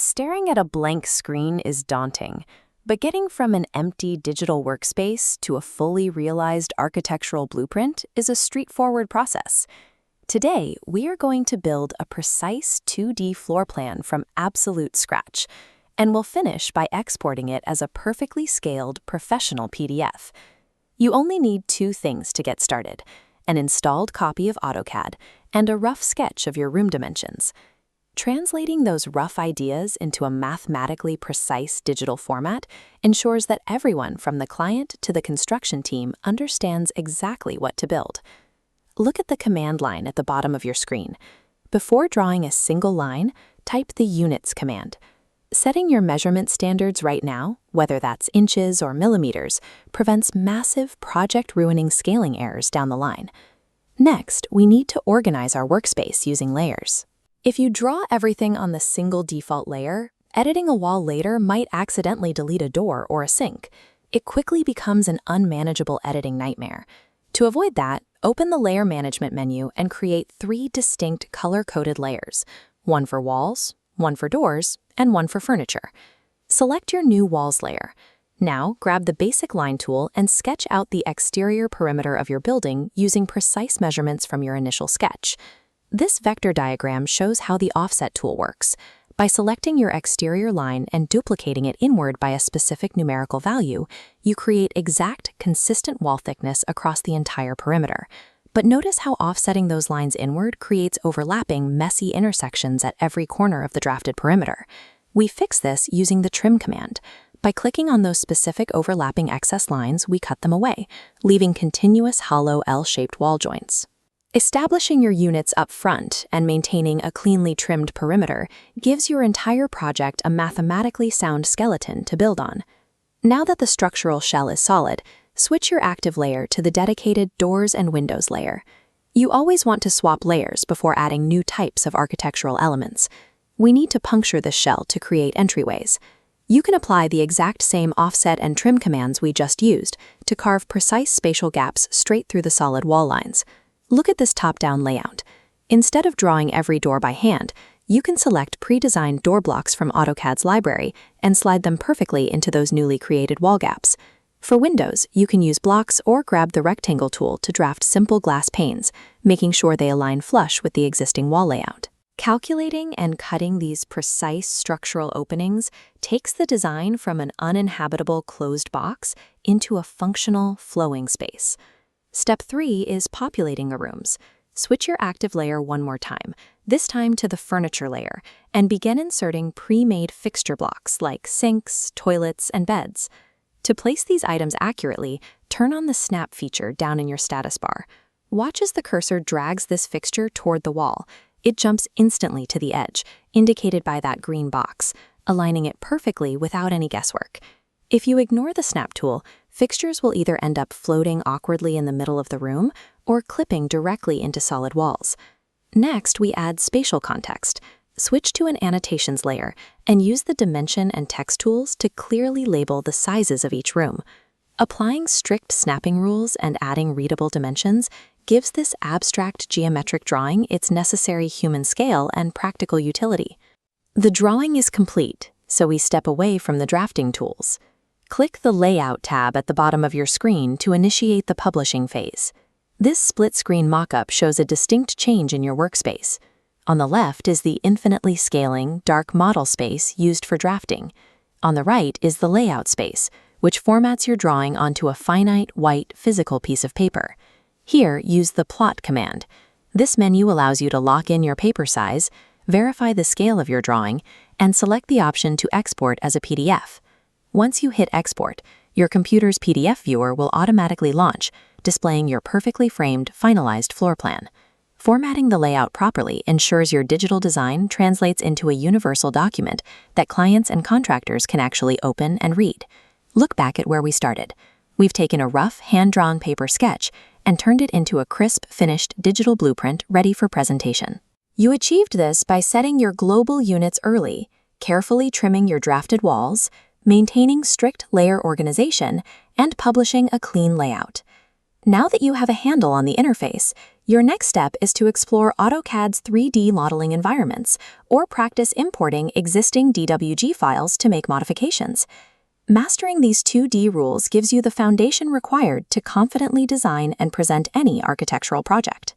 Staring at a blank screen is daunting, but getting from an empty digital workspace to a fully realized architectural blueprint is a straightforward process. Today, we are going to build a precise 2D floor plan from absolute scratch, and we'll finish by exporting it as a perfectly scaled professional PDF. You only need two things to get started: an installed copy of AutoCAD and a rough sketch of your room dimensions. Translating those rough ideas into a mathematically precise digital format ensures that everyone from the client to the construction team understands exactly what to build. Look at the command line at the bottom of your screen. Before drawing a single line, type the units command. Setting your measurement standards right now, whether that's inches or millimeters, prevents massive project-ruining scaling errors down the line. Next, we need to organize our workspace using layers. If you draw everything on the single default layer, editing a wall later might accidentally delete a door or a sink. It quickly becomes an unmanageable editing nightmare. To avoid that, open the Layer Management menu and create 3 distinct color-coded layers: one for walls, one for doors, and one for furniture. Select your new walls layer. Now, grab the basic line tool and sketch out the exterior perimeter of your building using precise measurements from your initial sketch. This vector diagram shows how the offset tool works. By selecting your exterior line and duplicating it inward by a specific numerical value, you create exact, consistent wall thickness across the entire perimeter. But notice how offsetting those lines inward creates overlapping, messy intersections at every corner of the drafted perimeter. We fix this using the trim command. By clicking on those specific overlapping excess lines, we cut them away, leaving continuous hollow L-shaped wall joints. Establishing your units up front and maintaining a cleanly trimmed perimeter gives your entire project a mathematically sound skeleton to build on. Now that the structural shell is solid, switch your active layer to the dedicated Doors and Windows layer. You always want to swap layers before adding new types of architectural elements. We need to puncture this shell to create entryways. You can apply the exact same offset and trim commands we just used to carve precise spatial gaps straight through the solid wall lines. Look at this top-down layout. Instead of drawing every door by hand, you can select pre-designed door blocks from AutoCAD's library and slide them perfectly into those newly created wall gaps. For windows, you can use blocks or grab the rectangle tool to draft simple glass panes, making sure they align flush with the existing wall layout. Calculating and cutting these precise structural openings takes the design from an uninhabitable closed box into a functional, flowing space. Step 3 is populating the rooms. Switch your active layer one more time, this time to the furniture layer, and begin inserting pre-made fixture blocks like sinks, toilets, and beds. To place these items accurately, turn on the snap feature down in your status bar. Watch as the cursor drags this fixture toward the wall. It jumps instantly to the edge, indicated by that green box, aligning it perfectly without any guesswork. If you ignore the snap tool, fixtures will either end up floating awkwardly in the middle of the room or clipping directly into solid walls. Next, we add spatial context. Switch to an annotations layer and use the dimension and text tools to clearly label the sizes of each room. Applying strict snapping rules and adding readable dimensions gives this abstract geometric drawing its necessary human scale and practical utility. The drawing is complete, so we step away from the drafting tools. Click the Layout tab at the bottom of your screen to initiate the publishing phase. This split-screen mockup shows a distinct change in your workspace. On the left is the infinitely scaling, dark model space used for drafting. On the right is the layout space, which formats your drawing onto a finite, white, physical piece of paper. Here, use the Plot command. This menu allows you to lock in your paper size, verify the scale of your drawing, and select the option to export as a PDF. Once you hit export, your computer's PDF viewer will automatically launch, displaying your perfectly framed, finalized floor plan. Formatting the layout properly ensures your digital design translates into a universal document that clients and contractors can actually open and read. Look back at where we started. We've taken a rough, hand-drawn paper sketch and turned it into a crisp, finished digital blueprint ready for presentation. You achieved this by setting your global units early, carefully trimming your drafted walls, maintaining strict layer organization, and publishing a clean layout. Now that you have a handle on the interface, your next step is to explore AutoCAD's 3D modeling environments or practice importing existing DWG files to make modifications. Mastering these 2D rules gives you the foundation required to confidently design and present any architectural project.